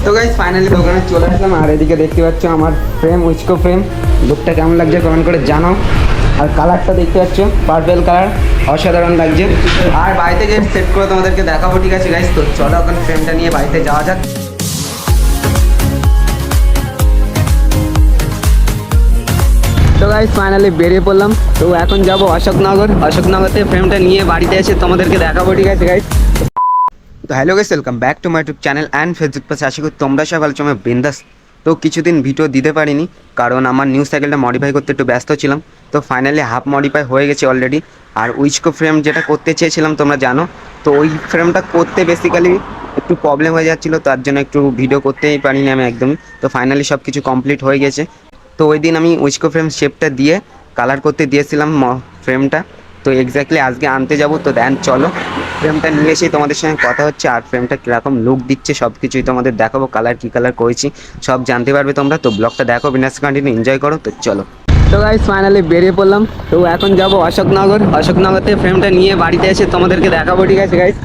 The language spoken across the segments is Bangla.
তো গাইস ফাইনালি দোকানে চলে আসলাম, আর এদিকে দেখতে পাচ্ছ আমার ফ্রেম, উইচকো ফ্রেম। লুকটা কেমন লাগছে কমেন্ট করে জানাও। আর কালারটা দেখতে পাচ্ছ পার্পেল কালার, অসাধারণ লাগছে। আর বাড়িতে গিয়ে সেট করে তোমাদেরকে দেখাবো, ঠিক আছে গাইস? তো চলো এখন ফ্রেমটা নিয়ে বাড়িতে যাওয়া যাক। তো গাইস ফাইনালি বেরিয়ে পড়লাম। তো এখন যাব অশোকনগর থেকে ফ্রেমটা নিয়ে বাড়িতে এসে তোমাদেরকে দেখাবো, ঠিক আছে গাইস? তো hello guys, welcome back to my YouTube channel and Facebook page. আশা করি তোমরা সব ভালো আছো, বিন্দাস। তো কিছুদিন ভিডিও দিতে পারিনি কারণ আমার নিউ সাইকেলটা মডিফাই করতে একটু ব্যস্ত ছিলাম। তো ফাইনালি হাফ মডিফাই হয়ে গেছে অলরেডি। আর উইচকো ফ্রেম যেটা করতে চেয়েছিলাম তোমরা জানো, তো ওই ফ্রেমটা করতে বেসিক্যালি একটু প্রবলেম হয়ে যাচ্ছিলো, তার জন্য একটু ভিডিও করতেই পারিনি আমি একদমই। তো ফাইনালি সব কিছু কমপ্লিট হয়ে গেছে। তো ওই দিন আমি উইচকো ফ্রেম শেপটা দিয়ে কালার করতে দিয়েছিলাম ফ্রেমটা। তো এক্স্যাক্টলি আজকে আনতে যাব। তো দেন চলো ফ্রেমটা নিয়ে এসেই তোমাদের সঙ্গে কথা হচ্ছে, আর ফ্রেমটা কীরকম লুক দিচ্ছে সব কিছুই তোমাদের দেখাবো। কালার কী কালার করেছি সব জানতে পারবে তোমরা। তো ব্লগটা দেখো, বিনাশ কন্টিনিউ এনজয় করো। তো চলো। তো গাইস ফাইনালি বেরিয়ে পড়লাম। তো এখন যাব অশোকনগর থেকে ফ্রেমটা নিয়ে বাড়িতে এসে তোমাদেরকে দেখাবো, ঠিক আছে গাইস?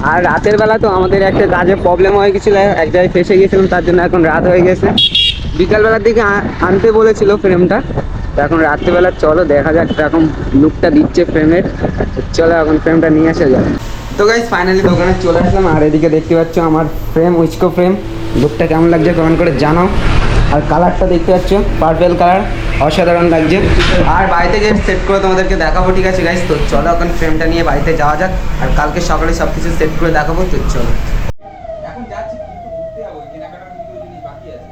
আর রাতের বেলা তো আমাদের একটা কাজে প্রবলেম হয়ে গেছিলো, এক জায়গায় ফেসে গিয়েছিলাম, তার জন্য এখন রাত হয়ে গেছে। বিকালবেলার দিকে আনতে বলেছিল ফ্রেমটা। তো এখন রাত্রিবেলা চলো দেখা যাক এরকম লুকটা দিচ্ছে ফ্রেমের। চলো এখন ফ্রেমটা নিয়ে আসা যাবে। তো গাইস ফাইনালি দোকানে চলে আসলাম, আর এদিকে দেখতে পাচ্ছ আমার ফ্রেম, উইচকো ফ্রেম। লুকটা কেমন লাগছে কমেন্ট করে জানাও। আর কালারটা দেখতে পাচ্ছ পার্পেল কালার, অসাধারণ লাগছে। আর বাড়িতে গিয়ে সেট করে তোমাদেরকে দেখাবো, ঠিক আছে গাইস? তো চলো এখন ফ্রেমটা নিয়ে বাড়িতে যাওয়া যাক, আর কালকে সকালে সব কিছু সেট করে দেখাবো। তো চলো। এখন যাচ্ছি কিন্তু ঘুরতে যাবো, কেনাকাটার কিন্তু জিনিস বাকি আছে,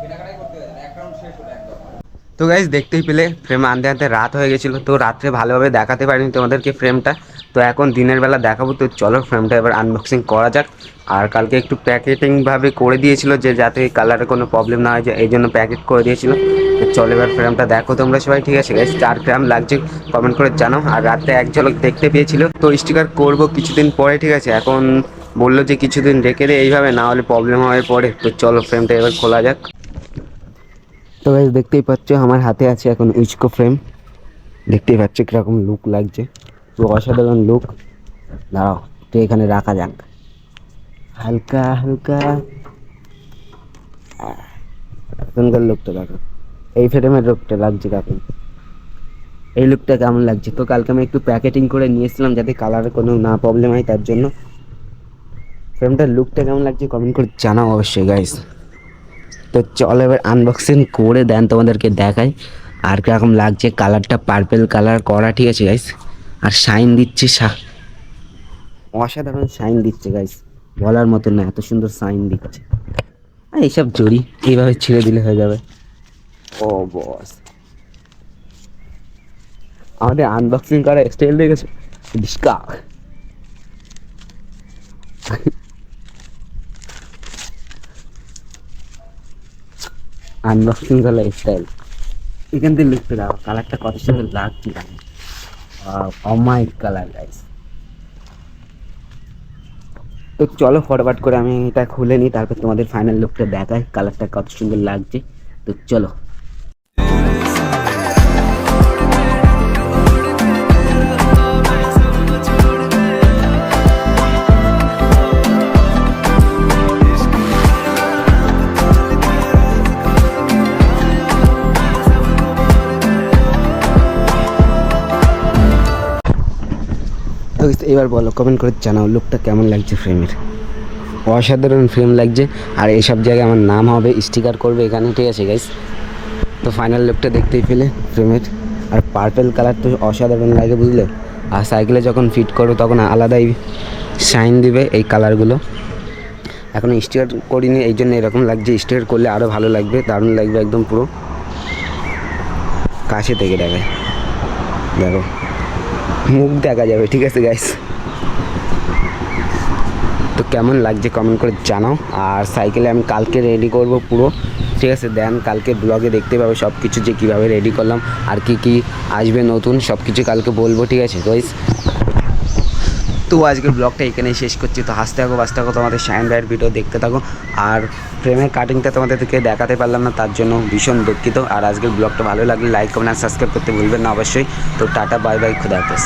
কেনাকাটাই করতে হবে, এক রাউন্ড শেষ হলো একদম। তো গাইস দেখতেই পেলে ফ্রেম আনতে আনতে রাত হয়ে গেছিলো, তো রাত্রে ভালোভাবে দেখাতে পারিনি তোমাদেরকে ফ্রেমটা। তো এখন দিনের বেলা দেখাবো। তো চলো ফ্রেমটা এবার আনবক্সিং করা যাক। আর কালকে একটু প্যাকেটিংভাবে করে দিয়েছিল, যে যাতে কালারে কোনো প্রবলেম না হয়, যে এই জন্য প্যাকেট করে দিয়েছিল। তো চলো এবার ফ্রেমটা দেখো তোমরা সবাই, ঠিক আছে গাইস? 4 গ্রাম লাগছে কমেন্ট করে জানাও। আর রাত্রে এক ঝলক দেখতে পেয়েছিল, তো স্টিকার করবো কিছুদিন পরে, ঠিক আছে? এখন বললো যে কিছুদিন রেখে দে এইভাবে, না হলে প্রবলেম হয়ে পড়ে। তো চলো ফ্রেমটা এবার খোলা যাক। তো গাইস দেখতেই পাচ্ছ আমার হাতে আছে এখন উইচকো ফ্রেম। দেখতেই পাচ্ছ কীরকম লুক লাগছে, তো অসাধারণ লুক। দাঁড়াও তো এখানে রাখা যাক হালকা হালকা। এখনকার লুকটা দেখো, এই ফ্রেমের লুকটা লাগছে এখন। এই লুকটা কেমন লাগছে? তো কালকে আমি একটু প্যাকেটিং করে নিয়েছিলাম যাতে কালারে কোনো না প্রবলেম হয়, তার জন্য। ফ্রেমটার লুকটা কেমন লাগছে কমেন্ট করে জানাও অবশ্যই গাইস। তো চলো এবার আনবক্সিং করে দেন তোমাদেরকে দেখাই আর কীরকম লাগছে। কালারটা পার্পেল কালার করা, ঠিক আছে গাইস? আর শাইন দিচ্ছে, অসাধারণ শাইন দিচ্ছে গাইস, বলার মতো না, এত সুন্দর শাইন দিচ্ছে। আর এইসব জড়ি এইভাবে ছিঁড়ে দিলে হয়ে যাবে। ও বস, আমাদের আনবক্সিং করা স্টাইল দেখেছো? ডিস্কা আনবক্সিং করা স্টাইল। এখান থেকে লিখতে দাও কালারটা কত সুন্দর লাগছে, অমাইক কালার গাইস। তো চলো ফরওয়ার্ড করে আমি এটা খুলে নিই, তারপর তোমাদের ফাইনাল লুকটা দেখাই কালারটা কত সুন্দর লাগছে। তো চলো। তো এবার বলো কমেন্ট করে জানাও লুকটা কেমন লাগছে ফ্রেমের। অসাধারণ ফ্রেম লাগছে। আর এইসব জায়গায় আমার নাম হবে, স্টিকার করবে এখানে, ঠিক আছে গাইস? তো ফাইনাল লুকটা দেখতেই পেলে ফ্রেমের। আর পার্পেল কালার তো অসাধারণ লাগে, বুঝলে? আর সাইকেলে যখন ফিট করো তখন আলাদাই শাইন দিবে এই কালারগুলো। এখন স্টিকার করিনি, এই জন্য এরকম লাগছে। স্টিকার করলে আরও ভালো লাগবে, দারুণ লাগবে একদম। পুরো কাছে থেকে দেখায়, দেখো মুখ দেখা যাবে, ঠিক আছে গাইস? তো কেমন লাগছে কমেন্ট করে জানাও। আর সাইকেলে আমি কালকে রেডি করব পুরো, ঠিক আছে? দেন কালকে ব্লগে দেখতে পাবে সব কিছু, যে কীভাবে রেডি করলাম আর কি কি আসবে নতুন, সব কিছু কালকে বলবো, ঠিক আছে গাইস? তো আজকের ব্লগটা এখানেই শেষ করছি। তো হাসতে থাকো বাঁচতে থাকো, তোমাদের শাইন ভাইয়ের ভিডিও দেখতে থাকো। আর ফ্রেমের কাটিংটা তোমাদেরকে দেখাতে পারলাম না, তার জন্য ভীষণ দুঃখিত। আর আজকের ব্লগটা ভালো লাগলে লাইক কমেন্ট আর সাবস্ক্রাইব করতে ভুলবেন না অবশ্যই। তো টাটা, বাই বাই, খুদা হাফেজ।